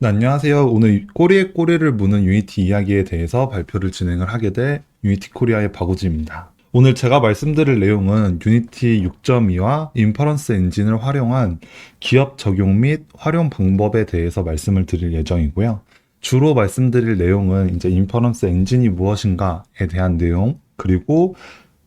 네, 안녕하세요. 오늘 꼬리에 꼬리를 무는 유니티 이야기에 대해서 발표를 진행을 하게 될 유니티 코리아의 박우진입니다. 오늘 제가 말씀드릴 내용은 유니티 6.2와 인퍼런스 엔진을 활용한 기업 적용 및 활용 방법에 대해서 말씀을 드릴 예정이고요. 주로 말씀드릴 내용은 이제 인퍼런스 엔진이 무엇인가에 대한 내용, 그리고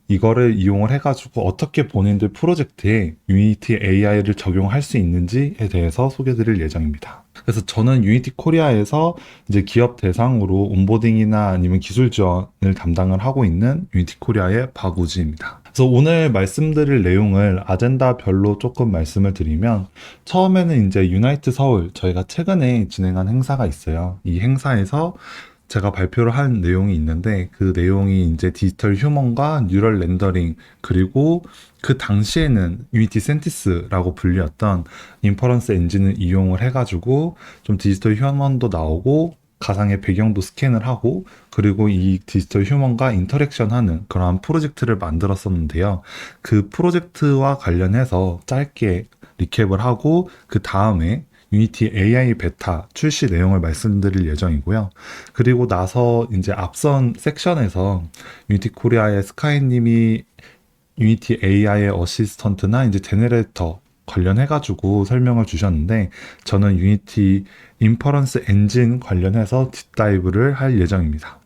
이거를 이용을 해가지고 어떻게 본인들 프로젝트에 유니티 AI를 적용할 수 있는지에 대해서 소개드릴 예정입니다. 그래서 저는 유니티 코리아에서 이제 기업 대상으로 온보딩이나 아니면 기술 지원을 담당을 하고 있는 유니티 코리아의 박우지입니다. 그래서 오늘 말씀드릴 내용을 아젠다별로 조금 말씀을 드리면, 처음에는 이제 유나이트 서울, 저희가 최근에 진행한 행사가 있어요. 이 행사에서 제가 발표를 한 내용이 있는데, 그 내용이 이제 디지털 휴먼과 뉴럴 렌더링, 그리고 그 당시에는 유니티 센티스라고 불렸던 인퍼런스 엔진을 이용을 해가지고 좀 디지털 휴먼도 나오고 가상의 배경도 스캔을 하고, 그리고 이 디지털 휴먼과 인터랙션하는 그러한 프로젝트를 만들었었는데요. 그 프로젝트와 관련해서 짧게 리캡을 하고, 그 다음에 유니티 AI 베타 출시 내용을 말씀드릴 예정이고요. 그리고 나서 이제 앞선 섹션에서 유니티 코리아의 스카이님이 유니티 AI의 어시스턴트나 이제 제네레이터 관련해가지고 설명을 주셨는데, 저는 유니티 인퍼런스 엔진 관련해서 딥다이브를 할 예정입니다.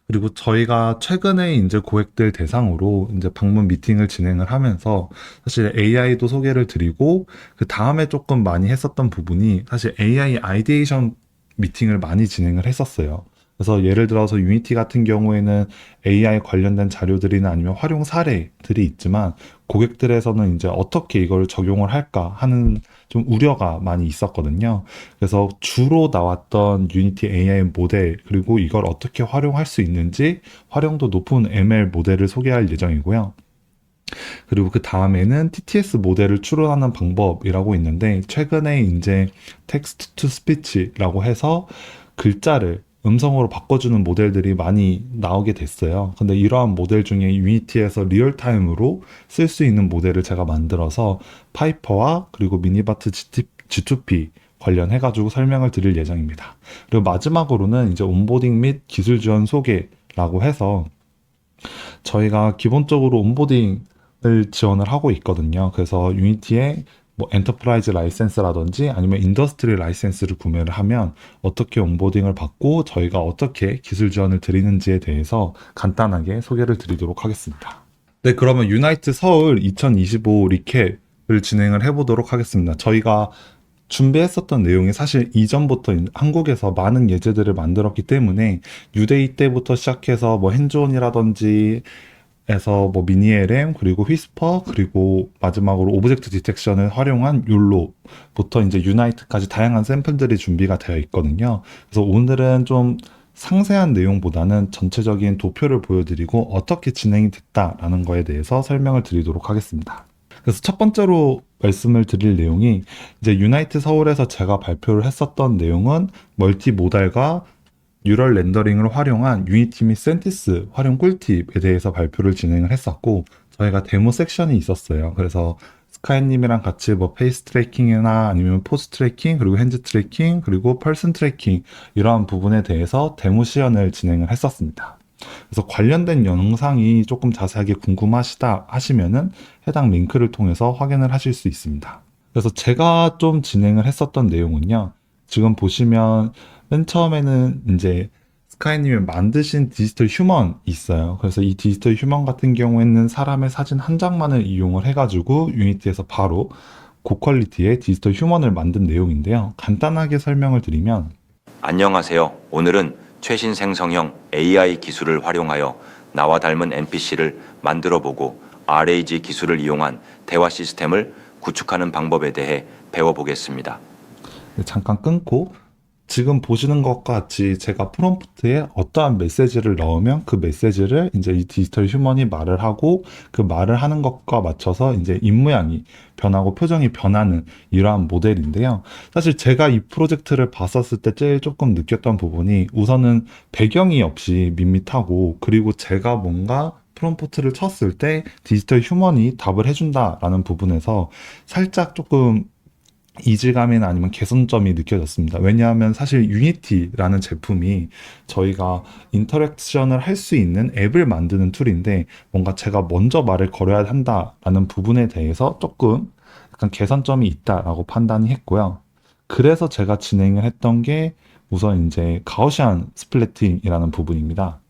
그리고 저희가 최근에 이제 고객들 대상으로 이제 방문 미팅을 진행을 하면서 사실 AI도 소개를 드리고, 그 다음에 조금 많이 했었던 부분이 사실 AI 아이디에이션 미팅을 많이 진행을 했었어요. 그래서 예를 들어서 유니티 같은 경우에는 AI 관련된 자료들이나 아니면 활용 사례들이 있지만, 고객들에서는 이제 어떻게 이걸 적용을 할까 하는 좀 우려가 많이 있었거든요. 그래서 주로 나왔던 유니티 AI 모델, 그리고 이걸 어떻게 활용할 수 있는지 활용도 높은 ML 모델을 소개할 예정이고요. 그리고 그 다음에는 TTS 모델을 추론하는 방법이라고 있는데, 최근에 이제 텍스트 투 스피치라고 해서 글자를 음성으로 바꿔주는 모델들이 많이 나오게 됐어요. 근데 이러한 모델 중에 유니티에서 리얼타임으로 쓸 수 있는 모델을 제가 만들어서 파이퍼와 그리고 미니바트 G2P 관련해가지고 설명을 드릴 예정입니다. 그리고 마지막으로는 이제 온보딩 및 기술 지원 소개라고 해서, 저희가 기본적으로 온보딩을 지원을 하고 있거든요. 그래서 유니티의 뭐 엔터프라이즈 라이센스라든지 아니면 인더스트리 라이센스를 구매를 하면 어떻게 온보딩을 받고 저희가 어떻게 기술 지원을 드리는지에 대해서 간단하게 소개를 드리도록 하겠습니다. 네, 그러면 유나이트 서울 2025 리캡을 진행을 해보도록 하겠습니다. 저희가 준비했었던 내용이 사실 이전부터 한국에서 많은 예제들을 만들었기 때문에, 뉴데이 때부터 시작해서 뭐 핸즈온이라든지 에서 뭐 미니 LM, 그리고 휘스퍼, 그리고 마지막으로 오브젝트 디텍션을 활용한 욜로부터 이제 유나이트까지 다양한 샘플들이 준비가 되어 있거든요. 그래서 오늘은 좀 상세한 내용보다는 전체적인 도표를 보여드리고 어떻게 진행이 됐다라는 거에 대해서 설명을 드리도록 하겠습니다. 그래서 첫 번째로 말씀을 드릴 내용이, 이제 유나이트 서울에서 제가 발표를 했었던 내용은 멀티 모달과 뉴럴 렌더링을 활용한 유니티 및 센티스 활용 꿀팁에 대해서 발표를 진행을 했었고, 저희가 데모 섹션이 있었어요. 그래서 스카이님이랑 같이 뭐 페이스 트래킹이나 아니면 포즈 트래킹, 그리고 핸즈 트래킹, 그리고 펄슨 트래킹, 이러한 부분에 대해서 데모 시연을 진행을 했었습니다. 그래서 관련된 영상이 조금 자세하게 궁금하시다 하시면은 해당 링크를 통해서 확인을 하실 수 있습니다. 그래서 제가 좀 진행을 했었던 내용은요, 지금 보시면 맨 처음에는 이제 스카이님이 만드신 디지털 휴먼 있어요. 그래서 이 디지털 휴먼 같은 경우에는 사람의 사진 한 장만을 이용을 해가지고 유니티에서 바로 고퀄리티의 디지털 휴먼을 만든 내용인데요. 간단하게 설명을 드리면, 안녕하세요. 오늘은 최신 생성형 AI 기술을 활용하여 나와 닮은 NPC를 만들어보고 RAG 기술을 이용한 대화 시스템을 구축하는 방법에 대해 배워보겠습니다. 잠깐 끊고, 지금 보시는 것과 같이 제가 프롬프트에 어떠한 메시지를 넣으면 그 메시지를 이제 이 디지털 휴먼이 말을 하고, 그 말을 하는 것과 맞춰서 이제 입모양이 변하고 표정이 변하는 이러한 모델인데요. 사실 제가 이 프로젝트를 봤었을 때 제일 조금 느꼈던 부분이, 우선은 배경이 없이 밋밋하고, 그리고 제가 뭔가 프롬프트를 쳤을 때 디지털 휴먼이 답을 해준다라는 부분에서 살짝 조금 이질감이나 아니면 개선점이 느껴졌습니다. 왜냐하면 사실 유니티라는 제품이 저희가 인터랙션을 할 수 있는 앱을 만드는 툴인데 뭔가 제가 먼저 말을 걸어야 한다라는 부분에 대해서 조금 약간 개선점이 있다라고 판단이 했고요. 그래서 제가 진행을 했던 게 우선 이제 가우시안 스플래팅이라는 부분입니다.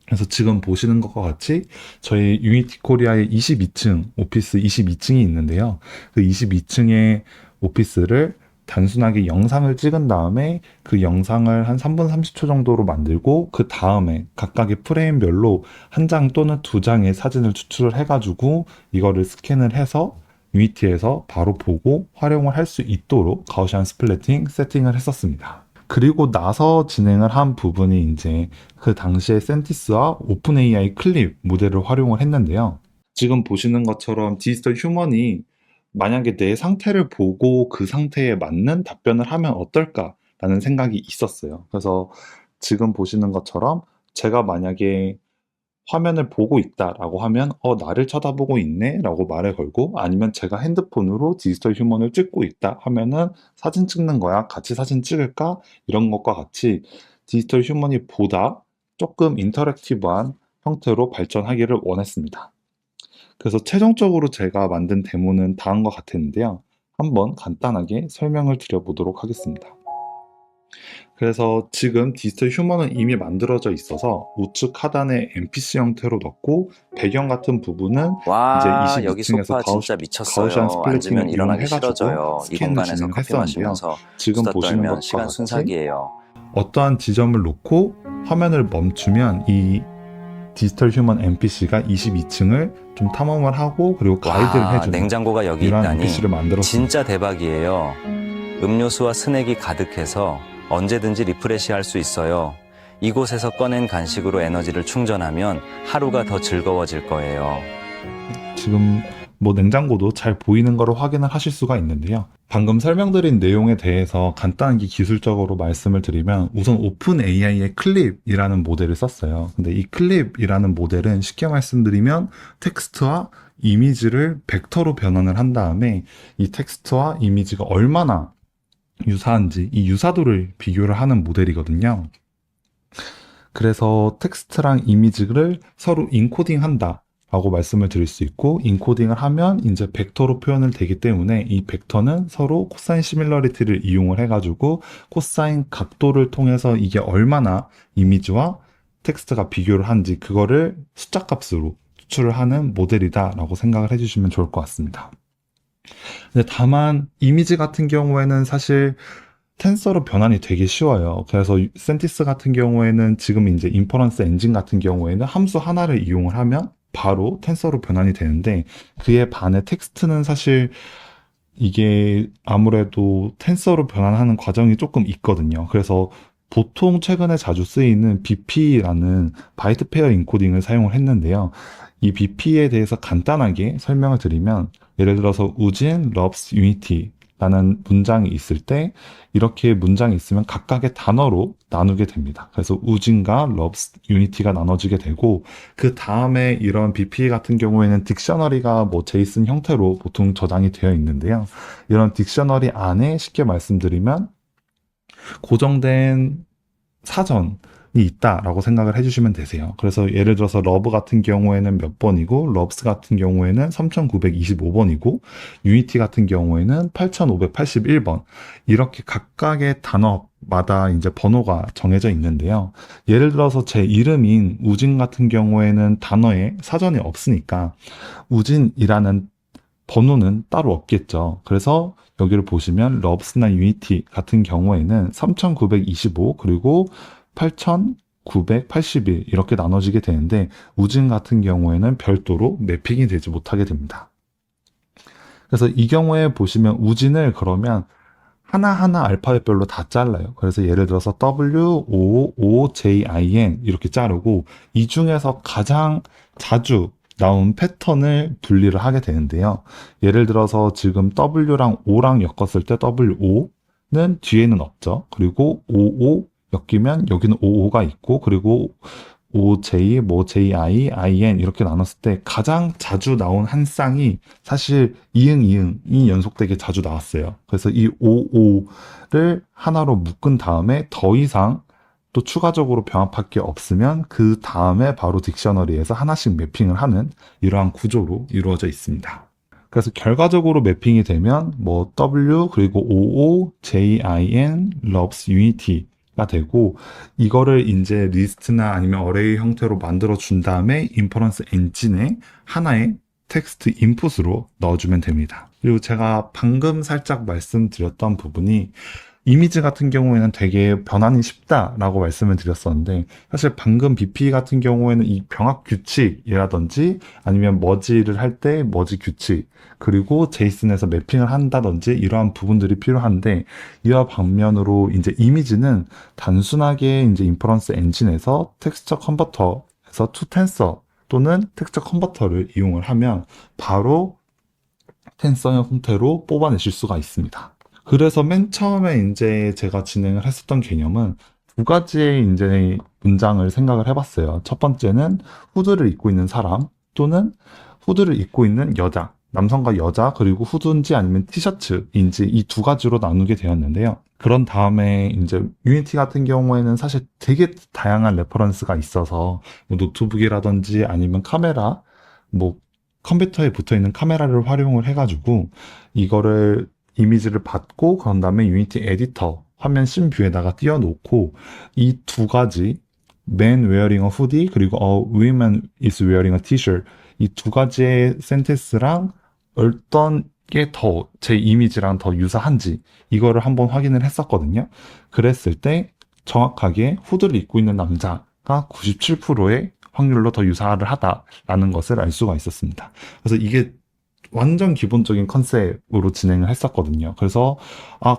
그래서 지금 보시는 것과 같이 저희 유니티 코리아의 22층, 오피스 22층이 있는데요. 그 22층의 오피스를 단순하게 영상을 찍은 다음에 그 영상을 한 3분 30초 정도로 만들고 그 다음에 각각의 프레임별로 한 장 또는 두 장의 사진을 추출을 해가지고 이거를 스캔을 해서 유니티에서 바로 보고 활용을 할 수 있도록 가우시안 스플래팅 세팅을 했었습니다. 그리고 나서 진행을 한 부분이 이제 그 당시에 센티스와 오픈 AI 클립 모델을 활용을 했는데요. 지금 보시는 것처럼 디지털 휴먼이 만약에 내 상태를 보고 그 상태에 맞는 답변을 하면 어떨까라는 생각이 있었어요. 그래서 지금 보시는 것처럼 제가 만약에 화면을 보고 있다라고 하면 나를 쳐다보고 있네라고 말을 걸고 아니면 제가 핸드폰으로 디지털 휴먼을 찍고 있다 하면은 사진 찍는 거야. 같이 사진 찍을까? 이런 것과 같이 디지털 휴먼이 보다 조금 인터랙티브한 형태로 발전하기를 원했습니다. 그래서 최종적으로 제가 만든 데모는 다음과 같았는데요. 한번 간단하게 설명을 드려보도록 하겠습니다. 그래서 지금 디지털 휴먼은 이미 만들어져 있어서 우측 하단에 NPC 형태로 넣고 배경 같은 부분은 와, 이제 여기 22층에서 소파 진짜 가우시안 미쳤어요. 앉으면 스플래팅을 일어나기 이용해가지고 싫어져요. 이 스캔을 공간에서 진행을 커피 했었는데요. 마시면서 지금 수다 보시는 떨면 것과 시간 같이 순삭이에요. 어떠한 지점을 놓고 화면을 멈추면 이 디지털 휴먼 NPC가 22층을 좀 탐험을 하고 그리고 가이드를 와, 해주는 냉장고가 여기 이러한 있다니 NPC를 만들었습니다. 진짜 대박이에요. 음료수와 스낵이 가득해서 언제든지 리프레시할 수 있어요. 이곳에서 꺼낸 간식으로 에너지를 충전하면 하루가 더 즐거워질 거예요. 지금 뭐 냉장고도 잘 보이는 거를 확인을 하실 수가 있는데요. 방금 설명드린 내용에 대해서 간단하게 기술적으로 말씀을 드리면 우선 오픈 AI의 클립이라는 모델을 썼어요. 근데 이 클립이라는 모델은 쉽게 말씀드리면 텍스트와 이미지를 벡터로 변환을 한 다음에 이 텍스트와 이미지가 얼마나 유사한지 이 유사도를 비교를 하는 모델이거든요. 그래서 텍스트랑 이미지를 서로 인코딩한다 라고 말씀을 드릴 수 있고 인코딩을 하면 이제 벡터로 표현을 되기 때문에 이 벡터는 서로 코사인 시밀러리티를 이용을 해가지고 코사인 각도를 통해서 이게 얼마나 이미지와 텍스트가 비교를 한지 그거를 숫자 값으로 추출을 하는 모델이다 라고 생각을 해주시면 좋을 것 같습니다. 근데 다만 이미지 같은 경우에는 사실 텐서로 변환이 되게 쉬워요. 그래서 센티스 같은 경우에는 지금 이제 인퍼런스 엔진 같은 경우에는 함수 하나를 이용을 하면 바로 텐서로 변환이 되는데 그에 반해 텍스트는 사실 이게 아무래도 텐서로 변환하는 과정이 조금 있거든요. 그래서 보통 최근에 자주 쓰이는 BP라는 바이트 페어 인코딩을 사용을 했는데요. 이 BP에 대해서 간단하게 설명을 드리면 예를 들어서 우진, 럽스, 유니티 라는 문장이 있을 때 이렇게 문장이 있으면 각각의 단어로 나누게 됩니다. 그래서 우진과 럽스, 유니티가 나눠지게 되고 그 다음에 이런 BP 같은 경우에는 딕셔너리가 뭐 제이슨 형태로 보통 저장이 되어 있는데요. 이런 딕셔너리 안에 쉽게 말씀드리면 고정된 사전이 있다라고 생각을 해주시면 되세요. 그래서 예를 들어서 러브 같은 경우에는 몇 번이고 럽스 같은 경우에는 3925번이고 유니티 같은 경우에는 8581번 이렇게 각각의 단어마다 이제 번호가 정해져 있는데요. 예를 들어서 제 이름인 우진 같은 경우에는 단어에 사전이 없으니까 우진이라는 번호는 따로 없겠죠. 그래서 여기를 보시면 럽스나 유니티 같은 경우에는 3925 그리고 8981 이렇게 나눠지게 되는데 우진 같은 경우에는 별도로 매핑이 되지 못하게 됩니다. 그래서 이 경우에 보시면 우진을 그러면 하나하나 알파벳별로 다 잘라요. 그래서 예를 들어서 W, O, O, J, I, N 이렇게 자르고 이 중에서 가장 자주 나온 패턴을 분리를 하게 되는데요. 예를 들어서 지금 W랑 O랑 엮었을 때 WO는 뒤에는 없죠. 그리고 OO 엮이면 여기는 OO가 있고 그리고 OJ, 뭐 JI, IN 이렇게 나눴을 때 가장 자주 나온 한 쌍이 사실 이응, 이응이 연속되게 자주 나왔어요. 그래서 이 OO를 하나로 묶은 다음에 더 이상 또 추가적으로 병합할 게 없으면 그 다음에 바로 딕셔너리에서 하나씩 매핑을 하는 이러한 구조로 이루어져 있습니다. 그래서 결과적으로 매핑이 되면 뭐 W 그리고 OO, JIN, loves unity가 되고 이거를 이제 리스트나 아니면 어레이 형태로 만들어 준 다음에 인퍼런스 엔진에 하나의 텍스트 인풋으로 넣어주면 됩니다. 그리고 제가 방금 살짝 말씀드렸던 부분이 이미지 같은 경우에는 되게 변환이 쉽다라고 말씀을 드렸었는데 사실 방금 BP 같은 경우에는 이 병합 규칙이라든지 아니면 머지를 할 때 머지 규칙 그리고 제이슨에서 매핑을 한다든지 이러한 부분들이 필요한데 이와 반면으로 이제 이미지는 단순하게 이제 인퍼런스 엔진에서 텍스처 컨버터에서 투 텐서 또는 텍스처 컨버터를 이용을 하면 바로 텐서형 형태로 뽑아내실 수가 있습니다. 그래서 맨 처음에 이제 제가 진행을 했었던 개념은 두 가지의 이제 문장을 생각을 해봤어요. 첫 번째는 후드를 입고 있는 사람 또는 후드를 입고 있는 여자, 남성과 여자 그리고 후드인지 아니면 티셔츠인지 이 두 가지로 나누게 되었는데요. 그런 다음에 이제 유니티 같은 경우에는 사실 되게 다양한 레퍼런스가 있어서 뭐 노트북이라든지 아니면 카메라, 뭐 컴퓨터에 붙어 있는 카메라를 활용을 해가지고 이거를 이미지를 받고 그런 다음에 유니티 에디터 화면 씬 뷰에다가 띄워놓고 이 두 가지 man wearing a hoodie 그리고 a woman is wearing a t-shirt 이 두 가지의 센텐스랑 어떤 게 더 제 이미지랑 더 유사한지 이거를 한번 확인을 했었거든요. 그랬을 때 정확하게 후드를 입고 있는 남자가 97%의 확률로 더 유사를 하다라는 것을 알 수가 있었습니다. 그래서 이게 완전 기본적인 컨셉으로 진행을 했었거든요. 그래서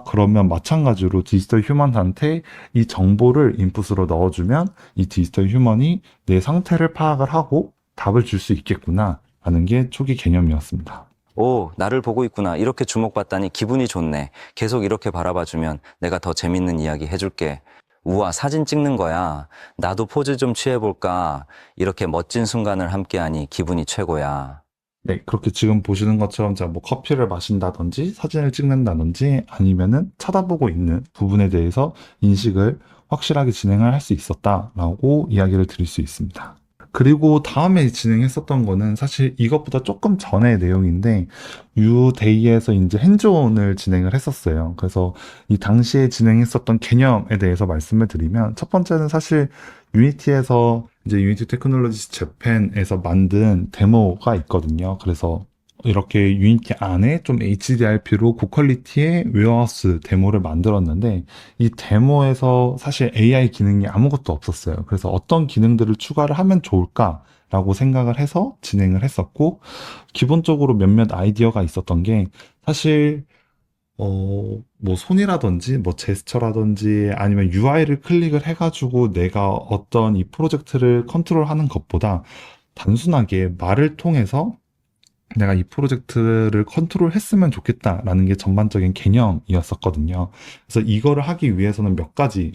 그러면 마찬가지로 디지털 휴먼한테 이 정보를 인풋으로 넣어주면 이 디지털 휴먼이 내 상태를 파악을 하고 답을 줄 수 있겠구나 라는 게 초기 개념이었습니다. 오, 나를 보고 있구나. 이렇게 주목받다니 기분이 좋네. 계속 이렇게 바라봐주면 내가 더 재밌는 이야기 해줄게. 우와, 사진 찍는 거야. 나도 포즈 좀 취해볼까. 이렇게 멋진 순간을 함께하니 기분이 최고야. 네, 그렇게 지금 보시는 것처럼 제가 뭐 커피를 마신다든지 사진을 찍는다든지 아니면은 쳐다보고 있는 부분에 대해서 인식을 확실하게 진행을 할 수 있었다라고 이야기를 드릴 수 있습니다. 그리고 다음에 진행했었던 거는 사실 이것보다 조금 전의 내용인데 유데이에서 이제 핸즈온을 진행을 했었어요. 그래서 이 당시에 진행했었던 개념에 대해서 말씀을 드리면 첫 번째는 사실 유니티에서 이제 유니티 테크놀로지스 재팬에서 만든 데모가 있거든요. 그래서 이렇게 유니티 안에 좀 HDRP로 고퀄리티의 웨어하우스 데모를 만들었는데 이 데모에서 사실 AI 기능이 아무것도 없었어요. 그래서 어떤 기능들을 추가를 하면 좋을까라고 생각을 해서 진행을 했었고 기본적으로 몇몇 아이디어가 있었던 게 사실 뭐 손이라든지 뭐 제스처라든지 아니면 UI를 클릭을 해가지고 내가 어떤 이 프로젝트를 컨트롤하는 것보다 단순하게 말을 통해서 내가 이 프로젝트를 컨트롤했으면 좋겠다라는 게 전반적인 개념이었었거든요. 그래서 이거를 하기 위해서는 몇 가지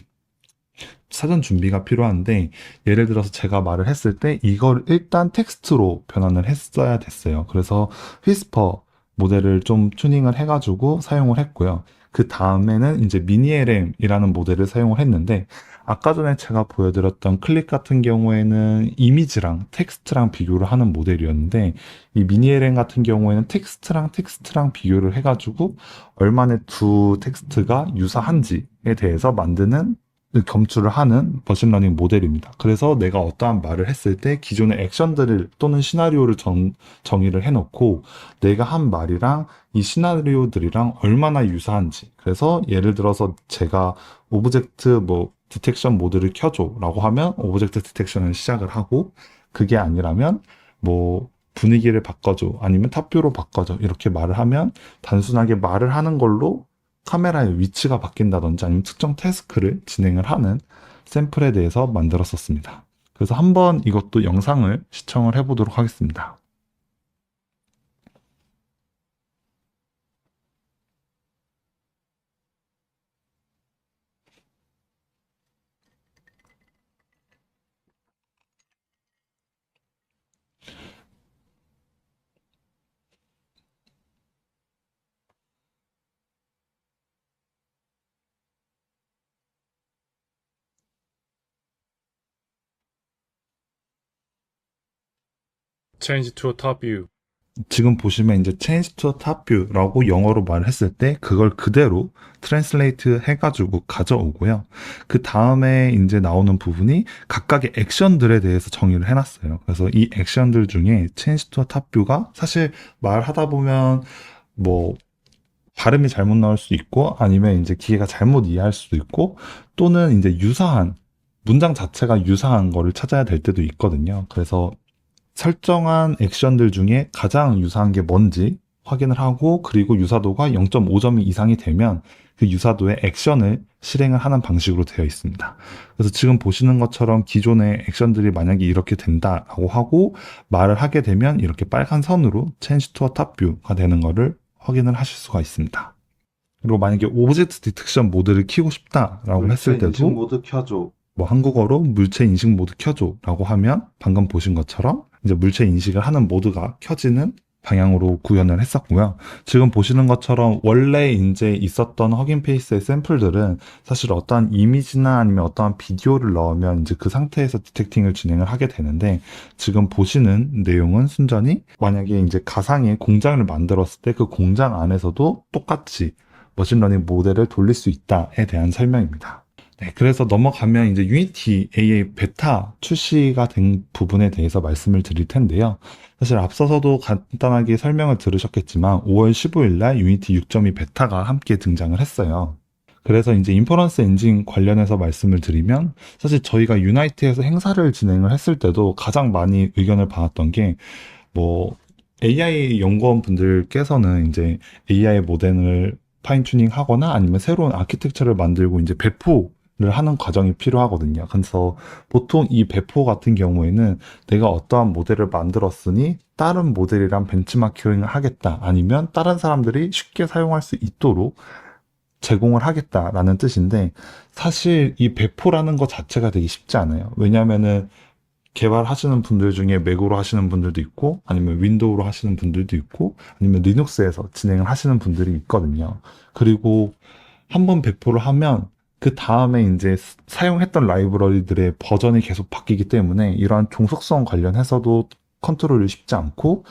사전 준비가 필요한데 예를 들어서 제가 말을 했을 때 이걸 일단 텍스트로 변환을 했어야 됐어요. 그래서 휘스퍼 모델을 좀 튜닝을 해가지고 사용을 했고요. 그 다음에는 이제 미니LM이라는 모델을 사용을 했는데 아까 전에 제가 보여드렸던 클릭 같은 경우에는 이미지랑 텍스트랑 비교를 하는 모델이었는데 이 미니LM 같은 경우에는 텍스트랑 비교를 해가지고 얼마나 두 텍스트가 유사한지에 대해서 만드는 검출을 하는 머신러닝 모델입니다. 그래서 내가 어떠한 말을 했을 때 기존의 액션들을 또는 시나리오를 정의를 해놓고 내가 한 말이랑 이 시나리오들이랑 얼마나 유사한지. 그래서 예를 들어서 제가 오브젝트 뭐 디텍션 모드를 켜줘라고 하면 오브젝트 디텍션을 시작을 하고 그게 아니라면 뭐 분위기를 바꿔줘 아니면 탑뷰로 바꿔줘 이렇게 말을 하면 단순하게 말을 하는 걸로 카메라의 위치가 바뀐다든지 아니면 특정 태스크를 진행을 하는 샘플에 대해서 만들었었습니다. 그래서 한번 이것도 영상을 시청을 해보도록 하겠습니다. change to a top view. 지금 보시면 이제 change to a top view라고 영어로 말을 했을 때 그걸 그대로 translate 해가지고 가져오고요. 그 다음에 이제 나오는 부분이 각각의 액션들에 대해서 정의를 해놨어요. 그래서 이 액션들 중에 change to a top view가 사실 말하다 보면 뭐 발음이 잘못 나올 수도 있고 아니면 이제 기계가 잘못 이해할 수도 있고 또는 이제 유사한 문장 자체가 유사한 거를 찾아야 될 때도 있거든요. 그래서 설정한 액션들 중에 가장 유사한 게 뭔지 확인을 하고 그리고 유사도가 0.5점 이상이 되면 그 유사도의 액션을 실행을 하는 방식으로 되어 있습니다. 그래서 지금 보시는 것처럼 기존의 액션들이 만약에 이렇게 된다라고 하고 말을 하게 되면 이렇게 빨간 선으로 change to a top view가 되는 거를 확인을 하실 수가 있습니다. 그리고 만약에 오브젝트 디텍션 모드를 키고 싶다라고 했을 때도 모드 켜줘. 뭐 한국어로 물체 인식 모드 켜줘 라고 하면 방금 보신 것처럼 이제 물체 인식을 하는 모드가 켜지는 방향으로 구현을 했었고요. 지금 보시는 것처럼 원래 이제 있었던 허깅 페이스의 샘플들은 사실 어떠한 이미지나 아니면 어떠한 비디오를 넣으면 이제 그 상태에서 디텍팅을 진행을 하게 되는데 지금 보시는 내용은 순전히 만약에 이제 가상의 공장을 만들었을 때 그 공장 안에서도 똑같이 머신러닝 모델을 돌릴 수 있다에 대한 설명입니다. 네, 그래서 넘어가면 이제 유니티 AA 베타 출시가 된 부분에 대해서 말씀을 드릴 텐데요. 사실 앞서서도 간단하게 설명을 들으셨겠지만 5월 15일 날 유니티 6.2 베타가 함께 등장을 했어요. 그래서 이제 인퍼런스 엔진 관련해서 말씀을 드리면 사실 저희가 유나이트에서 행사를 진행을 했을 때도 가장 많이 의견을 받았던 게 뭐 AI 연구원 분들께서는 이제 AI 모델을 파인 튜닝 하거나 아니면 새로운 아키텍처를 만들고 이제 배포를 하는 과정이 필요하거든요. 그래서 보통 이 배포 같은 경우에는 내가 어떠한 모델을 만들었으니 다른 모델이랑 벤치마킹을 하겠다. 아니면 다른 사람들이 쉽게 사용할 수 있도록 제공을 하겠다라는 뜻인데 사실 이 배포라는 것 자체가 되게 쉽지 않아요. 왜냐하면은 개발하시는 분들 중에 맥으로 하시는 분들도 있고 아니면 윈도우로 하시는 분들도 있고 아니면 리눅스에서 진행을 하시는 분들이 있거든요. 그리고 한번 배포를 하면 그 다음에 이제 사용했던 라이브러리들의 버전이 계속 바뀌기 때문에 이러한 종속성 관련해서도 컨트롤이 쉽지 않고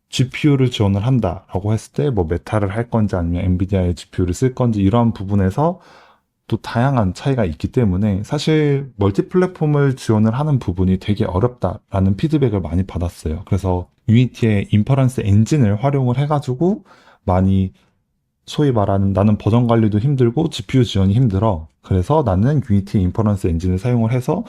GPU를 지원을 한다라고 했을 때 뭐 메타를 할 건지 아니면 엔비디아의 GPU를 쓸 건지 이러한 부분에서 또 다양한 차이가 있기 때문에 사실 멀티 플랫폼을 지원을 하는 부분이 되게 어렵다라는 피드백을 많이 받았어요. 그래서 유니티의 인퍼런스 엔진을 활용을 해가지고 많이 소위 말하는 나는 버전 관리도 힘들고 GPU 지원이 힘들어. 그래서 나는 유니티 인퍼런스 엔진을 사용을 해서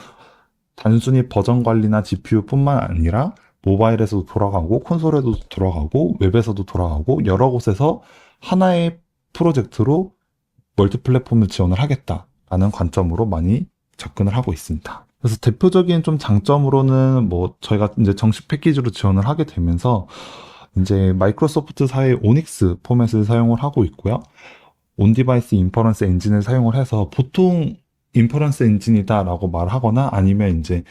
단순히 버전 관리나 GPU뿐만 아니라 모바일에서도 돌아가고 콘솔에도 돌아가고 웹에서도 돌아가고 여러 곳에서 하나의 프로젝트로 멀티 플랫폼을 지원을 하겠다라는 관점으로 많이 접근을 하고 있습니다. 그래서 대표적인 좀 장점으로는 뭐 저희가 이제 정식 패키지로 지원을 하게 되면서 이제 마이크로소프트사의 오닉스 포맷을 사용을 하고 있고요. 온디바이스 인퍼런스 엔진을 사용을 해서 보통 인퍼런스 엔진이다라고 말하거나 아니면 이제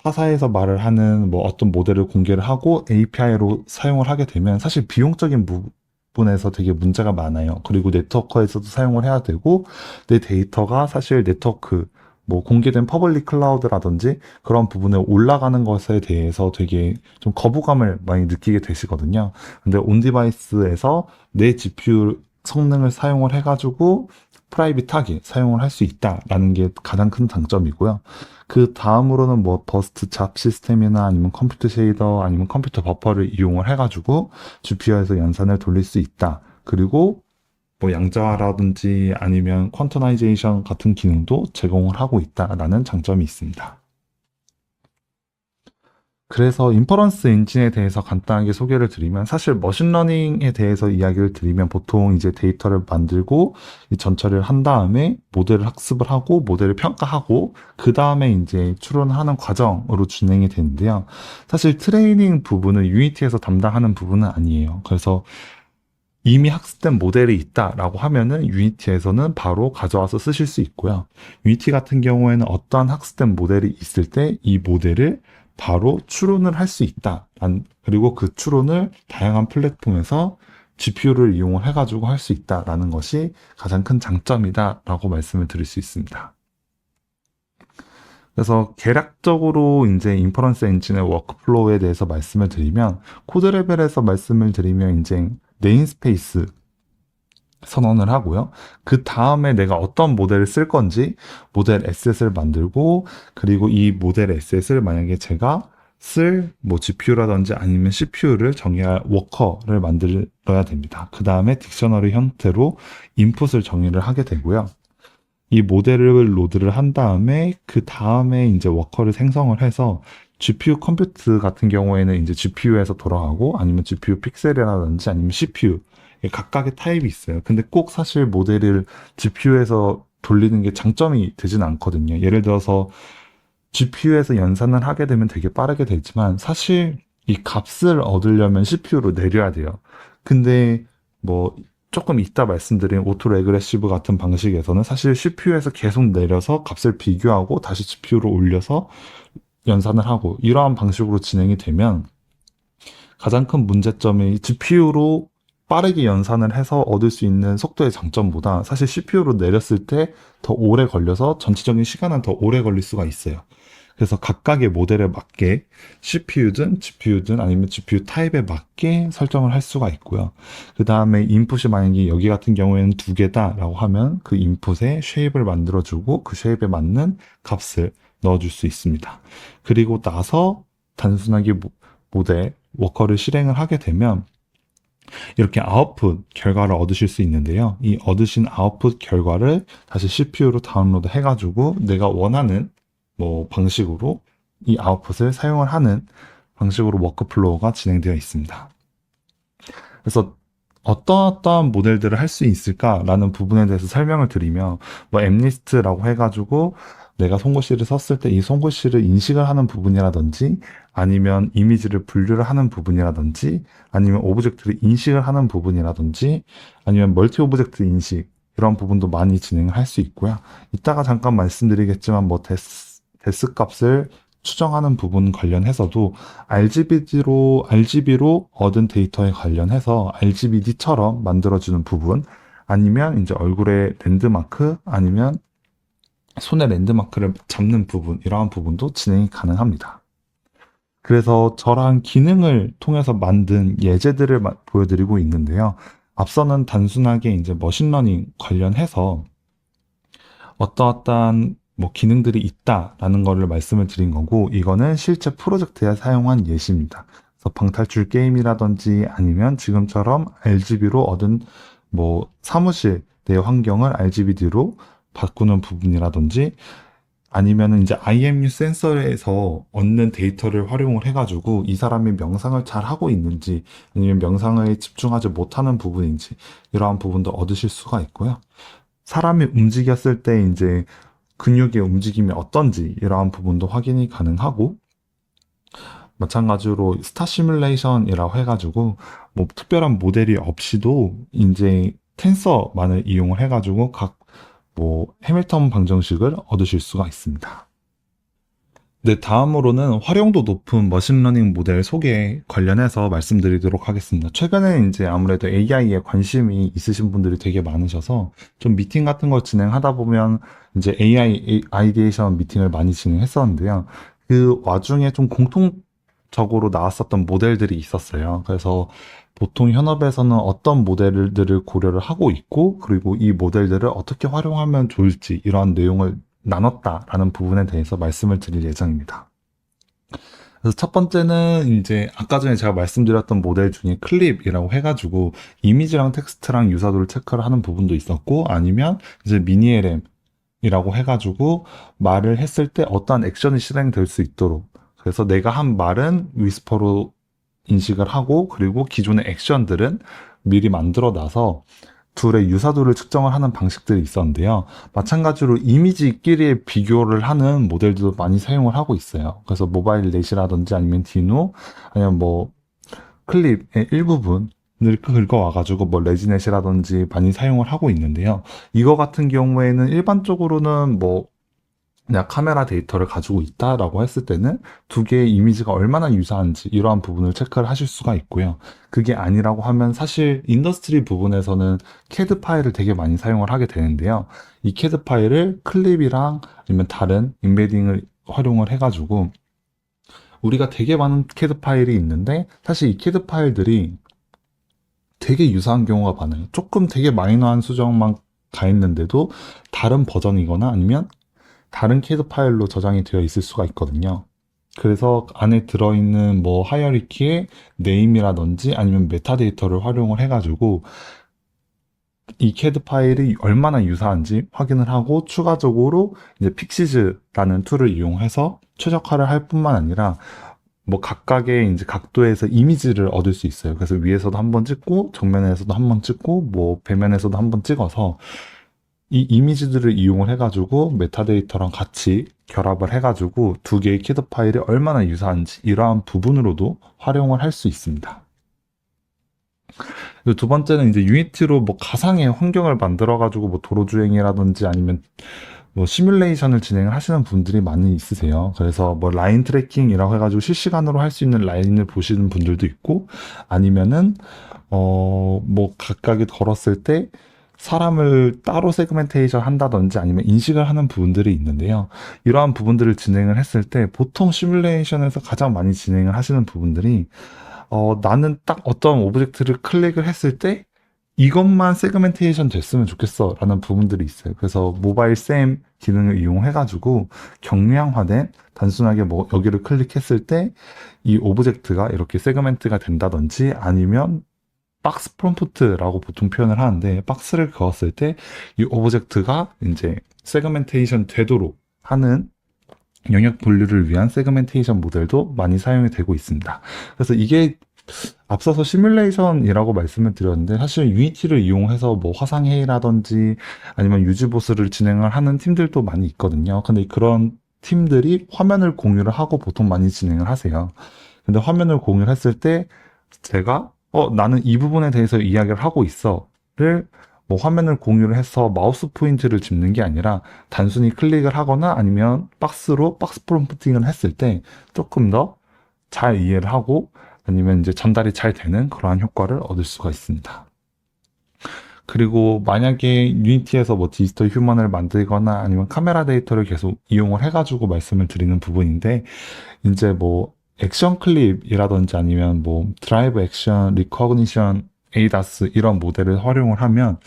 타사에서 말을 하는 뭐 어떤 모델을 공개를 하고 API로 사용을 하게 되면 사실 비용적인 부분에서 되게 문제가 많아요. 그리고 네트워크에서도 사용을 해야 되고 내 데이터가 사실 네트워크 뭐 공개된 퍼블릭 클라우드라든지 그런 부분에 올라가는 것에 대해서 되게 좀 거부감을 많이 느끼게 되시거든요. 근데 온디바이스에서 내 GPU 성능을 사용을 해가지고 프라이빗하게 사용을 할 수 있다라는 게 가장 큰 장점이고요. 그 다음으로는 뭐 버스트 잡 시스템이나 아니면 컴퓨터 쉐이더 아니면 컴퓨터 버퍼를 이용을 해가지고 GPU에서 연산을 돌릴 수 있다. 그리고 뭐 양자화라든지 아니면 퀀터나이제이션 같은 기능도 제공을 하고 있다라는 장점이 있습니다. 그래서 인퍼런스 엔진에 대해서 간단하게 소개를 드리면 사실 머신러닝에 대해서 이야기를 드리면 보통 이제 데이터를 만들고 전처리를 한 다음에 모델을 학습을 하고 모델을 평가하고 그 다음에 이제 추론하는 과정으로 진행이 되는데요. 사실 트레이닝 부분은 유니티에서 담당하는 부분은 아니에요. 그래서 이미 학습된 모델이 있다라고 하면은 유니티에서는 바로 가져와서 쓰실 수 있고요. 유니티 같은 경우에는 어떠한 학습된 모델이 있을 때 이 모델을 바로 추론을 할 수 있다. 그리고 그 추론을 다양한 플랫폼에서 GPU를 이용을 해가지고 할 수 있다라는 것이 가장 큰 장점이다라고 말씀을 드릴 수 있습니다. 그래서 개략적으로 이제 인퍼런스 엔진의 워크플로우에 대해서 말씀을 드리면, 코드 레벨에서 말씀을 드리면 이제 네임스페이스 선언을 하고요. 그 다음에 내가 어떤 모델을 쓸 건지 모델 에셋을 만들고, 그리고 이 모델 에셋을 만약에 제가 쓸 뭐 GPU라든지 아니면 CPU를 정의할 워커를 만들어야 됩니다. 그 다음에 딕셔너리 형태로 인풋을 정의를 하게 되고요. 이 모델을 로드를 한 다음에 그 다음에 이제 워커를 생성을 해서 GPU 컴퓨트 같은 경우에는 이제 GPU에서 돌아가고, 아니면 GPU 픽셀이라든지 아니면 CPU 각각의 타입이 있어요. 근데 꼭 사실 모델을 GPU에서 돌리는 게 장점이 되진 않거든요. 예를 들어서 GPU에서 연산을 하게 되면 되게 빠르게 되지만, 사실 이 값을 얻으려면 CPU로 내려야 돼요. 근데 뭐 조금 이따 말씀드린 오토 레그레시브 같은 방식에서는 사실 CPU에서 계속 내려서 값을 비교하고 다시 GPU로 올려서 연산을 하고, 이러한 방식으로 진행이 되면 가장 큰 문제점이 GPU로 빠르게 연산을 해서 얻을 수 있는 속도의 장점보다 사실 CPU로 내렸을 때 더 오래 걸려서 전체적인 시간은 더 오래 걸릴 수가 있어요. 그래서 각각의 모델에 맞게 CPU든 GPU든 아니면 GPU 타입에 맞게 설정을 할 수가 있고요. 그 다음에 인풋이 만약에 여기 같은 경우에는 2개다라고 하면 그 인풋에 쉐입을 만들어주고 그 쉐입에 맞는 값을 넣어줄 수 있습니다. 그리고 나서 단순하게 모델 워커를 실행을 하게 되면 이렇게 아웃풋 결과를 얻으실 수 있는데요. 이 얻으신 아웃풋 결과를 다시 CPU로 다운로드 해가지고 내가 원하는 뭐 방식으로 이 아웃풋을 사용을 하는 방식으로 워크플로우가 진행되어 있습니다. 그래서 어떠한 모델들을 할 수 있을까라는 부분에 대해서 설명을 드리면, 뭐 엠리스트라고 해가지고 내가 송글씨를 썼을 때 이 송글씨를 인식을 하는 부분이라든지, 아니면 이미지를 분류를 하는 부분이라든지, 아니면 오브젝트를 인식을 하는 부분이라든지, 아니면 멀티 오브젝트 인식, 이런 부분도 많이 진행을 할 수 있고요. 이따가 잠깐 말씀드리겠지만 뭐 데스 값을 추정하는 부분 관련해서도 RGB로 얻은 데이터에 관련해서 RGBD처럼 만들어주는 부분, 아니면 이제 얼굴에 랜드마크, 아니면 손에 랜드마크를 잡는 부분, 이러한 부분도 진행이 가능합니다. 그래서 저러한 기능을 통해서 만든 예제들을 보여드리고 있는데요. 앞서는 단순하게 이제 머신러닝 관련해서 어떠한 뭐 기능들이 있다라는 거를 말씀을 드린 거고, 이거는 실제 프로젝트에 사용한 예시입니다. 그래서 방탈출 게임이라든지 아니면 지금처럼 RGB로 얻은 뭐 사무실 내 환경을 RGBD로 바꾸는 부분이라든지, 아니면은 이제 IMU 센서에서 얻는 데이터를 활용을 해가지고 이 사람이 명상을 잘 하고 있는지 아니면 명상에 집중하지 못하는 부분인지, 이러한 부분도 얻으실 수가 있고요. 사람이 움직였을 때 이제 근육의 움직임이 어떤지, 이러한 부분도 확인이 가능하고, 마찬가지로 스타 시뮬레이션이라고 해가지고 뭐 특별한 모델이 없이도 이제 텐서만을 이용을 해가지고 각 뭐 해밀턴 방정식을 얻으실 수가 있습니다. 네, 다음으로는 활용도 높은 머신러닝 모델 소개 관련해서 말씀드리도록 하겠습니다. 최근에 이제 아무래도 AI에 관심이 있으신 분들이 되게 많으셔서 좀 미팅 같은 걸 진행하다 보면 이제 AI 아이디에이션 미팅을 많이 진행했었는데요. 그 와중에 좀 공통적으로 나왔었던 모델들이 있었어요. 그래서 보통 현업에서는 어떤 모델들을 고려를 하고 있고, 그리고 이 모델들을 어떻게 활용하면 좋을지, 이러한 내용을 나눴다라는 부분에 대해서 말씀을 드릴 예정입니다. 그래서 첫 번째는 이제 아까 전에 제가 말씀드렸던 모델 중에 클립이라고 해가지고 이미지랑 텍스트랑 유사도를 체크를 하는 부분도 있었고, 아니면 이제 미니LM이라고 해가지고 말을 했을 때 어떠한 액션이 실행될 수 있도록, 그래서 내가 한 말은 위스퍼로 인식을 하고, 그리고 기존의 액션들은 미리 만들어 놔서 둘의 유사도를 측정을 하는 방식들이 있었는데요. 마찬가지로 이미지끼리 비교를 하는 모델들도 많이 사용을 하고 있어요. 그래서 모바일 넷이라든지 아니면 디노, 아니면 뭐 클립의 일부분을 긁어와가지고 뭐 레지넷이라든지 많이 사용을 하고 있는데요. 이거 같은 경우에는 일반적으로는 뭐 그냥 카메라 데이터를 가지고 있다라고 했을 때는 두 개의 이미지가 얼마나 유사한지, 이러한 부분을 체크를 하실 수가 있고요. 그게 아니라고 하면 사실 인더스트리 부분에서는 CAD 파일을 되게 많이 사용을 하게 되는데요. 이 CAD 파일을 클립이랑 아니면 다른 인베딩을 활용을 해가지고 우리가 되게 많은 CAD 파일이 있는데 사실 이 CAD 파일들이 되게 유사한 경우가 많아요. 조금 되게 마이너한 수정만 가 있는데도 다른 버전이거나 아니면 다른 CAD 파일로 저장이 되어 있을 수가 있거든요. 그래서 안에 들어있는 뭐 하이어리키의 네임이라든지 아니면 메타데이터를 활용을 해가지고 이 CAD 파일이 얼마나 유사한지 확인을 하고 추가적으로 이제 픽시즈라는 툴을 이용해서 최적화를 할 뿐만 아니라 뭐 각각의 이제 각도에서 이미지를 얻을 수 있어요. 그래서 위에서도 한번 찍고 정면에서도 한번 찍고 뭐 배면에서도 한번 찍어서 이 이미지들을 이용을 해가지고 메타데이터랑 같이 결합을 해가지고 두 개의 CAD 파일이 얼마나 유사한지 이러한 부분으로도 활용을 할 수 있습니다. 그리고 두 번째는 이제 유니티로 뭐 가상의 환경을 만들어가지고 뭐 도로주행이라든지 아니면 뭐 시뮬레이션을 진행을 하시는 분들이 많이 있으세요. 그래서 뭐 라인 트래킹이라고 해가지고 실시간으로 할 수 있는 라인을 보시는 분들도 있고 아니면은 뭐 각각이 걸었을 때 사람을 따로 세그멘테이션 한다든지 아니면 인식을 하는 부분들이 있는데요. 이러한 부분들을 진행을 했을 때 보통 시뮬레이션에서 가장 많이 진행을 하시는 부분들이 나는 딱 어떤 오브젝트를 클릭을 했을 때 이것만 세그멘테이션 됐으면 좋겠어 라는 부분들이 있어요. 그래서 모바일 샘 기능을 이용해가지고 경량화된 단순하게 뭐 여기를 클릭했을 때 이 오브젝트가 이렇게 세그멘트가 된다든지 아니면 박스 프롬프트라고 보통 표현을 하는데 박스를 그었을 때 이 오브젝트가 이제 세그멘테이션 되도록 하는 영역 분류를 위한 세그멘테이션 모델도 많이 사용이 되고 있습니다. 그래서 이게 앞서서 시뮬레이션이라고 말씀을 드렸는데 사실 유니티를 이용해서 뭐 화상회의라든지 아니면 유지보스를 진행을 하는 팀들도 많이 있거든요. 근데 그런 팀들이 화면을 공유를 하고 보통 많이 진행을 하세요. 근데 화면을 공유를 했을 때 제가 나는 이 부분에 대해서 이야기를 하고 있어를 뭐 화면을 공유를 해서 마우스 포인트를 짚는 게 아니라 단순히 클릭을 하거나 아니면 박스로 박스 프롬프팅을 했을 때 조금 더 잘 이해를 하고 아니면 이제 전달이 잘 되는 그러한 효과를 얻을 수가 있습니다. 그리고 만약에 유니티에서 뭐 디지털 휴먼을 만들거나 아니면 카메라 데이터를 계속 이용을 해가지고 말씀을 드리는 부분인데 이제 뭐 액션 클립이라든지 아니면 뭐 드라이브 액션, 리코그니션, 에이다스 이런 모델을 활용을 하면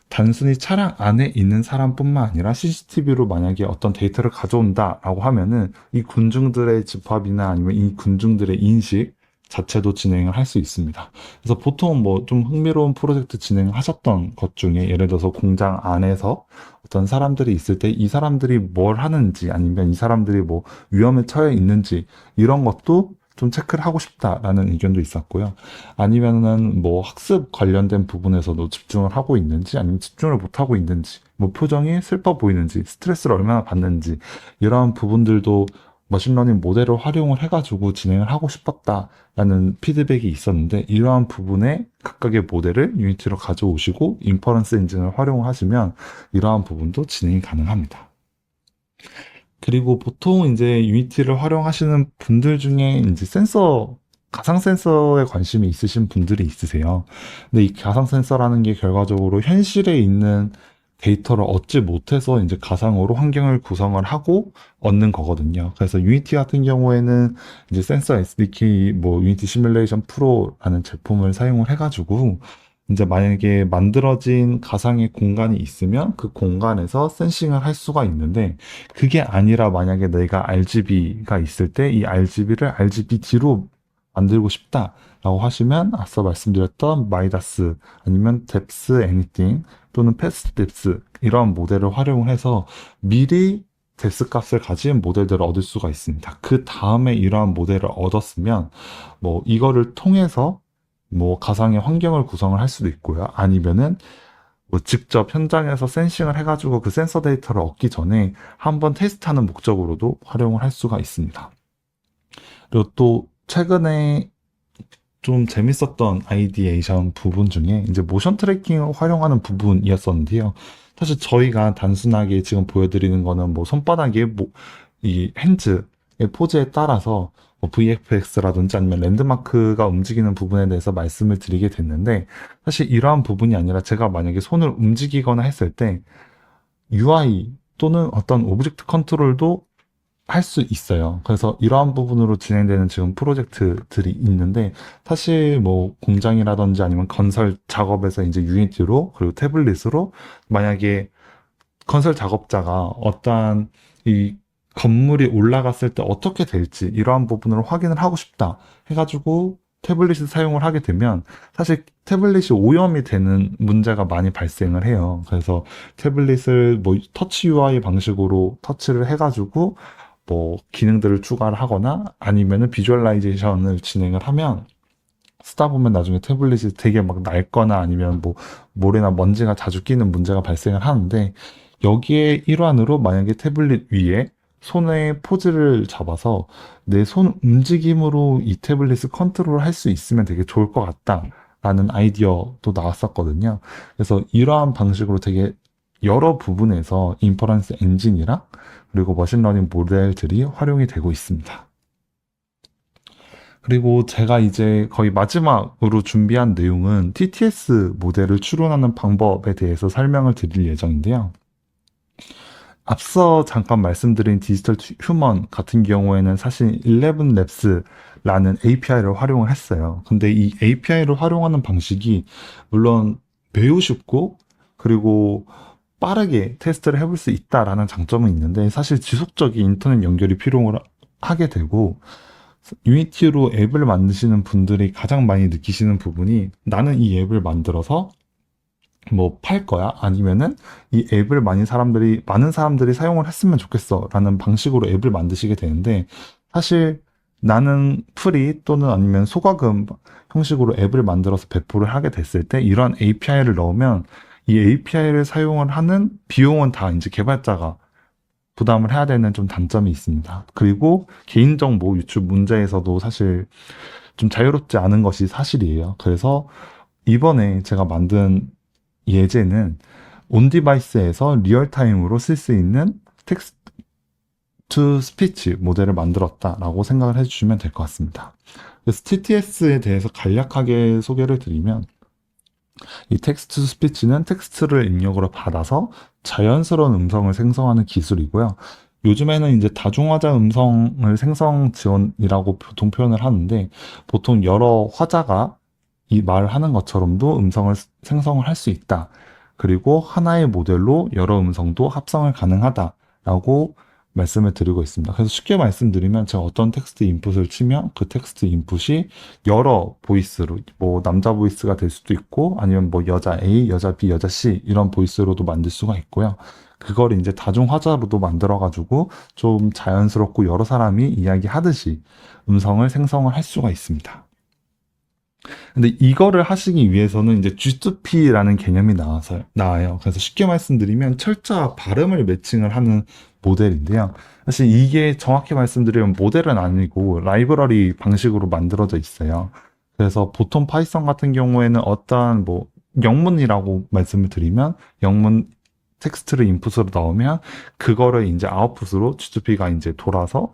단순히 차량 안에 있는 사람뿐만 아니라 CCTV로 만약에 어떤 데이터를 가져온다라고 하면은 이 군중들의 집합이나 아니면 이 군중들의 인식 자체도 진행을 할 수 있습니다. 그래서 보통 뭐 좀 흥미로운 프로젝트 진행하셨던 것 중에 예를 들어서 공장 안에서 어떤 사람들이 있을 때 이 사람들이 뭘 하는지 아니면 이 사람들이 뭐 위험에 처해 있는지 이런 것도 좀 체크를 하고 싶다라는 의견도 있었고요. 아니면은 뭐 학습 관련된 부분에서도 집중을 하고 있는지 아니면 집중을 못 하고 있는지 뭐 표정이 슬퍼 보이는지 스트레스를 얼마나 받는지 이러한 부분들도 머신러닝 모델을 활용을 해가지고 진행을 하고 싶었다라는 피드백이 있었는데 이러한 부분에 각각의 모델을 유니티로 가져오시고 인퍼런스 엔진을 활용하시면 이러한 부분도 진행이 가능합니다. 그리고 보통 이제 유니티를 활용하시는 분들 중에 이제 가상 센서에 관심이 있으신 분들이 있으세요. 근데 이 가상 센서라는 게 결과적으로 현실에 있는 데이터를 얻지 못해서 이제 가상으로 환경을 구성을 하고 얻는 거거든요. 그래서 유니티 같은 경우에는 이제 센서 SDK 뭐 유니티 시뮬레이션 프로라는 제품을 사용을 해가지고 이제 만약에 만들어진 가상의 공간이 있으면 그 공간에서 센싱을 할 수가 있는데 그게 아니라 만약에 내가 RGB가 있을 때 이 RGB를 RGB-D로 만들고 싶다라고 하시면 앞서 말씀드렸던 마이다스 아니면 뎁스 애니띵 또는 패스 뎁스 이러한 모델을 활용을 해서 미리 뎁스 값을 가진 모델들을 얻을 수가 있습니다. 그 다음에 이러한 모델을 얻었으면 뭐 이거를 통해서 뭐 가상의 환경을 구성을 할 수도 있고요. 아니면은 뭐 직접 현장에서 센싱을 해가지고 그 센서 데이터를 얻기 전에 한번 테스트하는 목적으로도 활용을 할 수가 있습니다. 그리고 또 최근에 좀 재밌었던 아이디에이션 부분 중에 이제 모션 트래킹을 활용하는 부분이었었는데요. 사실 저희가 단순하게 지금 보여드리는 거는 뭐 손바닥에 이 핸즈의 포즈에 따라서 뭐 VFX라든지 아니면 랜드마크가 움직이는 부분에 대해서 말씀을 드리게 됐는데 사실 이러한 부분이 아니라 제가 만약에 손을 움직이거나 했을 때 UI 또는 어떤 오브젝트 컨트롤도 할 수 있어요. 그래서 이러한 부분으로 진행되는 지금 프로젝트들이 있는데, 사실 뭐 공장이라든지 아니면 건설 작업에서 이제 유니티로 그리고 태블릿으로 만약에 건설 작업자가 어떠한 이 건물이 올라갔을 때 어떻게 될지 이러한 부분을 확인을 하고 싶다 해가지고 태블릿을 사용을 하게 되면 사실 태블릿이 오염이 되는 문제가 많이 발생을 해요. 그래서 태블릿을 뭐 터치 UI 방식으로 터치를 해가지고 뭐 기능들을 추가를 하거나 아니면은 비주얼라이제이션을 진행을 하면 쓰다 보면 나중에 태블릿이 되게 막 낡거나 아니면 뭐 모래나 먼지가 자주 끼는 문제가 발생을 하는데, 여기에 일환으로 만약에 태블릿 위에 손의 포즈를 잡아서 내 손 움직임으로 이 태블릿을 컨트롤 할 수 있으면 되게 좋을 것 같다라는 아이디어도 나왔었거든요. 그래서 이러한 방식으로 되게 여러 부분에서 인퍼런스 엔진이랑 그리고 머신러닝 모델들이 활용이 되고 있습니다. 그리고 제가 이제 거의 마지막으로 준비한 내용은 TTS 모델을 추론하는 방법에 대해서 설명을 드릴 예정인데요. 앞서 잠깐 말씀드린 디지털 휴먼 같은 경우에는 사실 11labs라는 API를 활용을 했어요. 근데 이 API를 활용하는 방식이 물론 매우 쉽고 그리고 빠르게 테스트를 해볼 수 있다라는 장점은 있는데, 사실 지속적인 인터넷 연결이 필요하게 되고, 유니티로 앱을 만드시는 분들이 가장 많이 느끼시는 부분이, 나는 이 앱을 만들어서 뭐 팔 거야? 아니면은 이 앱을 많은 사람들이 사용을 했으면 좋겠어 라는 방식으로 앱을 만드시게 되는데, 사실 나는 프리 또는 아니면 소과금 형식으로 앱을 만들어서 배포를 하게 됐을 때 이런 API를 넣으면 이 API를 사용을 하는 비용은 다 이제 개발자가 부담을 해야 되는 좀 단점이 있습니다. 그리고 개인정보 유출 문제에서도 사실 좀 자유롭지 않은 것이 사실이에요. 그래서 이번에 제가 만든 예제는 온 디바이스에서 리얼타임으로 쓸 수 있는 텍스트 투 스피치 모델을 만들었다라고 생각을 해주시면 될 것 같습니다. 그래서 TTS에 대해서 간략하게 소개를 드리면, 이 텍스트 투 스피치는 텍스트를 입력으로 받아서 자연스러운 음성을 생성하는 기술이고요. 요즘에는 이제 다중화자 음성을 생성 지원이라고 보통 표현을 하는데, 보통 여러 화자가 이 말을 하는 것처럼도 음성을 생성을 할 수 있다. 그리고 하나의 모델로 여러 음성도 합성을 가능하다라고 말씀을 드리고 있습니다. 그래서 쉽게 말씀드리면, 제가 어떤 텍스트 인풋을 치면 그 텍스트 인풋이 여러 보이스로, 뭐 남자 보이스가 될 수도 있고 아니면 뭐 여자 A, 여자 B, 여자 C 이런 보이스로도 만들 수가 있고요. 그걸 이제 다중화자로도 만들어가지고 좀 자연스럽고 여러 사람이 이야기하듯이 음성을 생성을 할 수가 있습니다. 근데 이거를 하시기 위해서는 이제 G2P라는 개념이 나와요. 그래서 쉽게 말씀드리면 철자와 발음을 매칭을 하는 모델인데요. 사실 이게 정확히 말씀드리면 모델은 아니고 라이브러리 방식으로 만들어져 있어요. 그래서 보통 파이썬 같은 경우에는 어떠한 뭐 영문이라고 말씀을 드리면, 영문 텍스트를 인풋으로 넣으면 그거를 이제 아웃풋으로 G2P가 이제 돌아서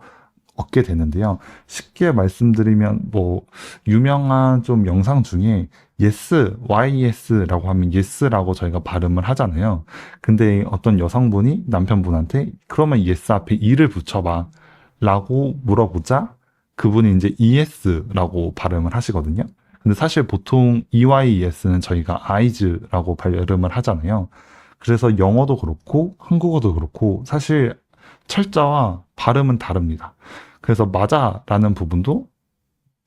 얻게 되는데요. 쉽게 말씀드리면 뭐 유명한 좀 영상 중에 yes, yes라고 하면 yes라고 저희가 발음을 하잖아요. 근데 어떤 여성분이 남편분한테 그러면 yes 앞에 e를 붙여봐 라고 물어보자 그분이 이제 es라고 발음을 하시거든요. 근데 사실 보통 EYES는 저희가 eyes라고 발음을 하잖아요. 그래서 영어도 그렇고 한국어도 그렇고 사실 철자와 발음은 다릅니다. 그래서 맞아라는 부분도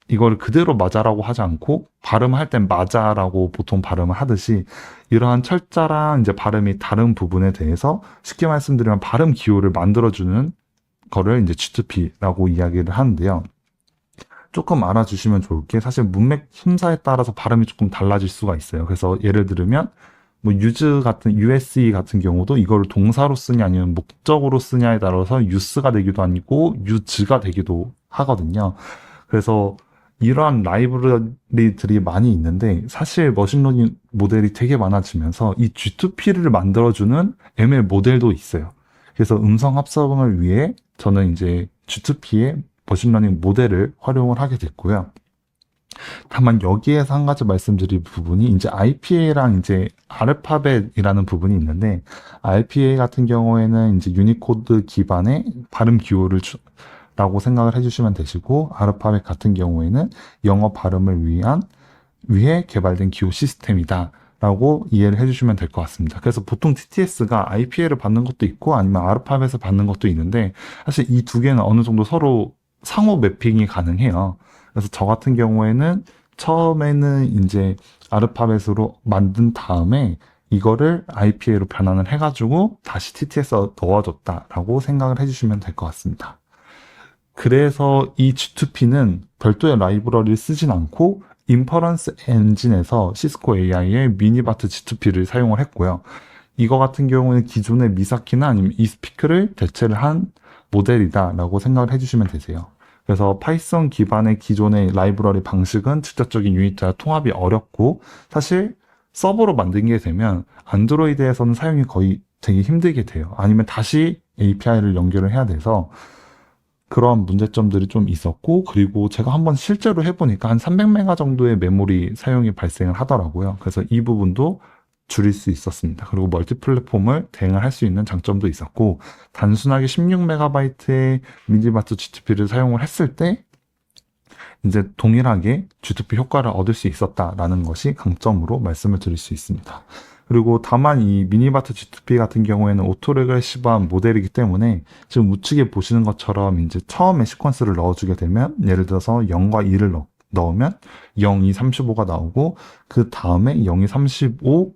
이걸 그대로 맞아라고 하지 않고 발음할 땐 맞아라고 보통 발음을 하듯이, 이러한 철자랑 이제 발음이 다른 부분에 대해서 쉽게 말씀드리면 발음 기호를 만들어주는 거를 이제 G2P라고 이야기를 하는데요. 조금 알아주시면 좋을 게, 사실 문맥 심사에 따라서 발음이 조금 달라질 수가 있어요. 그래서 예를 들면 뭐 USE 같은 경우도 이걸 동사로 쓰냐 아니면 목적으로 쓰냐에 따라서 use가 되기도 아니고 use가 되기도 하거든요. 그래서 이러한 라이브러리들이 많이 있는데, 사실 머신러닝 모델이 되게 많아지면서 이 G2P를 만들어주는 ML 모델도 있어요. 그래서 음성 합성을 위해 저는 이제 G2P의 머신러닝 모델을 활용을 하게 됐고요. 다만 여기에서 한 가지 말씀드릴 부분이 이제 IPA랑 이제 아르파벳이라는 부분이 있는데, IPA 같은 경우에는 이제 유니코드 기반의 발음 기호를 라고 생각을 해주시면 되시고, 아르파벳 같은 경우에는 영어 발음을 위해 개발된 기호 시스템이다 라고 이해를 해주시면 될 것 같습니다. 그래서 보통 TTS가 IPA를 받는 것도 있고 아니면 아르파벳을 받는 것도 있는데, 사실 이 두 개는 어느 정도 서로 상호 매핑이 가능해요. 그래서 저 같은 경우에는 처음에는 이제 아르파벳으로 만든 다음에 이거를 IPA로 변환을 해가지고 다시 TTS에 넣어줬다라고 생각을 해주시면 될 것 같습니다. 그래서 이 G2P는 별도의 라이브러리를 쓰진 않고 인퍼런스 엔진에서 시스코 AI의 미니바트 G2P를 사용을 했고요. 이거 같은 경우는 기존의 미사키나 아니면 이스피크를 대체를 한 모델이다라고 생각을 해주시면 되세요. 그래서 파이썬 기반의 기존의 라이브러리 방식은 직접적인 유니티와 통합이 어렵고, 사실 서버로 만든 게 되면 안드로이드에서는 사용이 거의 되게 힘들게 돼요. 아니면 다시 API를 연결을 해야 돼서 그런 문제점들이 좀 있었고, 그리고 제가 한번 실제로 해보니까 한 300메가 정도의 메모리 사용이 발생을 하더라고요. 그래서 이 부분도 줄일 수 있었습니다. 그리고 멀티 플랫폼을 대응을 할 수 있는 장점도 있었고, 단순하게 16MB의 미니바트 G2P를 사용을 했을 때 이제 동일하게 G2P 효과를 얻을 수 있었다라는 것이 강점으로 말씀을 드릴 수 있습니다. 그리고 다만 이 미니바트 G2P 같은 경우에는 오토레그레시브한 모델이기 때문에 지금 우측에 보시는 것처럼 이제 처음에 시퀀스를 넣어주게 되면, 예를 들어서 0과 2를 넣으면 0, 2, 35가 나오고, 그 다음에 0, 2, 35,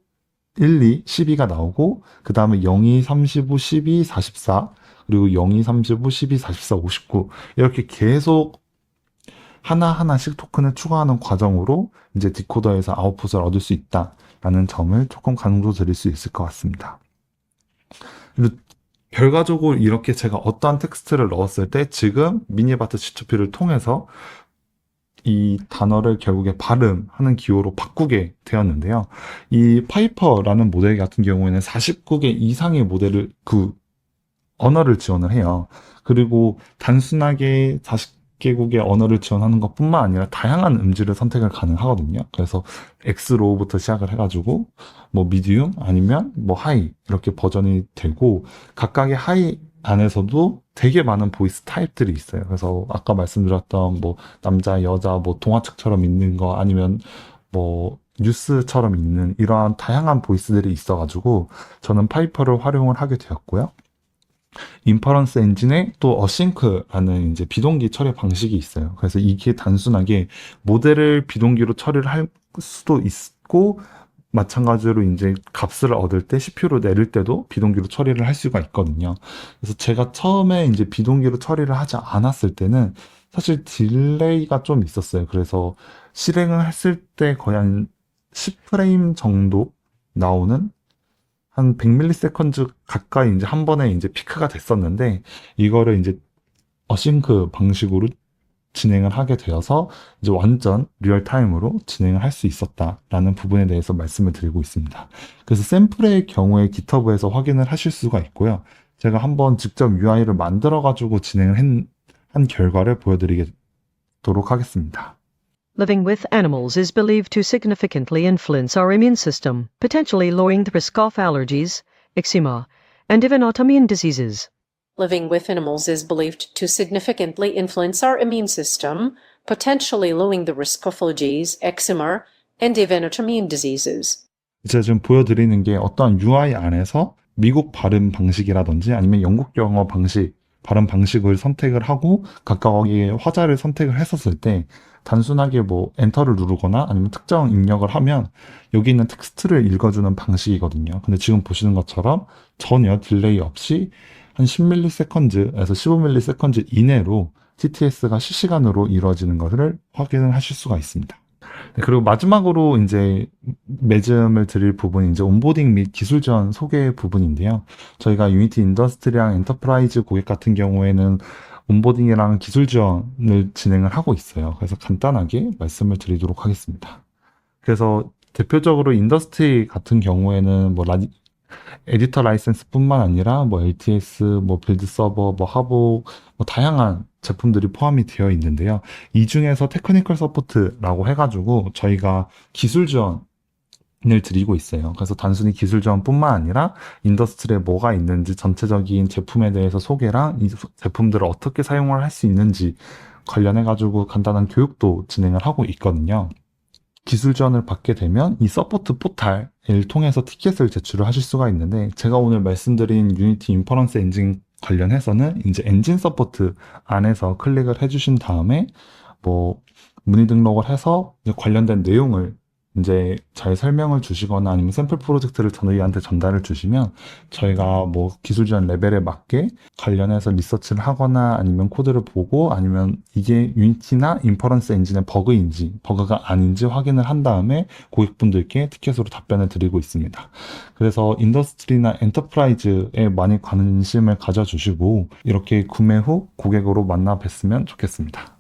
1, 2, 12가 나오고, 그 다음에 0, 2, 35, 12, 44, 그리고 0, 2, 35, 12, 44, 59 이렇게 계속 하나하나씩 토큰을 추가하는 과정으로 이제 디코더에서 아웃풋을 얻을 수 있다라는 점을 조금 강조드릴 수 있을 것 같습니다. 그리고 결과적으로 이렇게 제가 어떠한 텍스트를 넣었을 때 지금 미니바트 G2P를 통해서 이 단어를 결국에 발음하는 기호로 바꾸게 되었는데요. 이 파이퍼라는 모델 같은 경우에는 49개 이상의 모델을 언어를 지원을 해요. 그리고 단순하게 40개국의 언어를 지원하는 것뿐만 아니라 다양한 음질을 선택을 가능하거든요. 그래서 X로부터 시작을 해가지고 뭐 미디움 아니면 뭐 하이 이렇게 버전이 되고, 각각의 하이 안에서도 되게 많은 보이스 타입들이 있어요. 그래서 아까 말씀드렸던 뭐 남자, 여자, 뭐 동화책처럼 있는 거 아니면 뭐 뉴스처럼 있는 이러한 다양한 보이스들이 있어가지고 저는 파이퍼를 활용을 하게 되었고요. 인퍼런스 엔진에 또 어싱크라는 이제 비동기 처리 방식이 있어요. 그래서 이게 단순하게 모델을 비동기로 처리를 할 수도 있고, 마찬가지로 이제 값을 얻을 때 CPU로 내릴 때도 비동기로 처리를 할 수가 있거든요. 그래서 제가 처음에 이제 비동기로 처리를 하지 않았을 때는 사실 딜레이가 좀 있었어요. 그래서 실행을 했을 때 거의 한 10프레임 정도 나오는 한 100ms 가까이 이제 한 번에 이제 피크가 됐었는데, 이거를 이제 어싱크 방식으로 진행을 하게 되어서 이제 완전 리얼타임으로 진행을 할 수 있었다라는 부분에 대해서 말씀을 드리고 있습니다. 그래서 샘플의 경우에 GitHub에서 확인을 하실 수가 있고요. 제가 한번 직접 UI를 만들어 가지고 진행을 한 결과를 보여드리도록 하겠습니다. Living with animals is believed to significantly influence our immune system, potentially lowering the risk of allergies, eczema, and even autoimmune diseases. Living with animals is believed to significantly influence our immune system, potentially lowering the risk of allergies, eczema, and even autoimmune diseases. 제가 지금 보여드리는 게 어떠한 UI 안에서 미국 발음 방식이라든지 아니면 영국 영어 방식, 발음 방식을 선택을 하고 각각의 화자를 선택을 했었을 때 단순하게 뭐 엔터를 누르거나 아니면 특정 입력을 하면 여기 있는 텍스트를 읽어주는 방식이거든요. 근데 지금 보시는 것처럼 전혀 딜레이 없이 한 10ms에서 15ms 이내로 TTS가 실시간으로 이루어지는 것을 확인을 하실 수가 있습니다. 네, 그리고 마지막으로 이제 매점을 드릴 부분이 이제 온보딩 및 기술 지원 소개 부분인데요. 저희가 유니티 인더스트리랑 엔터프라이즈 고객 같은 경우에는 온보딩이랑 기술 지원을 진행을 하고 있어요. 그래서 간단하게 말씀을 드리도록 하겠습니다. 그래서 대표적으로 인더스트리 같은 경우에는 뭐 에디터 라이센스뿐만 아니라 뭐 LTS, 뭐 빌드 서버, 뭐 하복, 뭐 다양한 제품들이 포함이 되어 있는데요. 이 중에서 테크니컬 서포트라고 해가지고 저희가 기술 지원을 드리고 있어요. 그래서 단순히 기술 지원뿐만 아니라 인더스트리에 뭐가 있는지 전체적인 제품에 대해서 소개랑 이 제품들을 어떻게 사용을 할 수 있는지 관련해가지고 간단한 교육도 진행을 하고 있거든요. 기술 지원을 받게 되면 이 서포트 포탈을 통해서 티켓을 제출을 하실 수가 있는데, 제가 오늘 말씀드린 유니티 인퍼런스 엔진 관련해서는 이제 엔진 서포트 안에서 클릭을 해주신 다음에 뭐 문의 등록을 해서 이제 관련된 내용을 이제 잘 설명을 주시거나 아니면 샘플 프로젝트를 저희한테 전달을 주시면 저희가 뭐 기술 지원 레벨에 맞게 관련해서 리서치를 하거나 아니면 코드를 보고 아니면 이게 유니티나 인퍼런스 엔진의 버그인지 버그가 아닌지 확인을 한 다음에 고객분들께 티켓으로 답변을 드리고 있습니다. 그래서 인더스트리나 엔터프라이즈에 많이 관심을 가져주시고 이렇게 구매 후 고객으로 만나 뵀으면 좋겠습니다.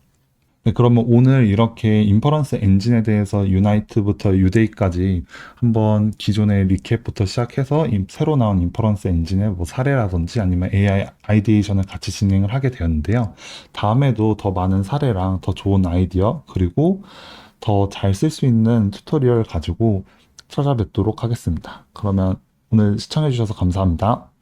네, 그러면 오늘 이렇게 인퍼런스 엔진에 대해서 유나이트부터 유데이까지 한번 기존의 리캡부터 시작해서 새로 나온 인퍼런스 엔진의 뭐 사례라든지 아니면 AI 아이디에이션을 같이 진행을 하게 되었는데요. 다음에도 더 많은 사례랑 더 좋은 아이디어 그리고 더 잘 쓸 수 있는 튜토리얼 가지고 찾아뵙도록 하겠습니다. 그러면 오늘 시청해주셔서 감사합니다.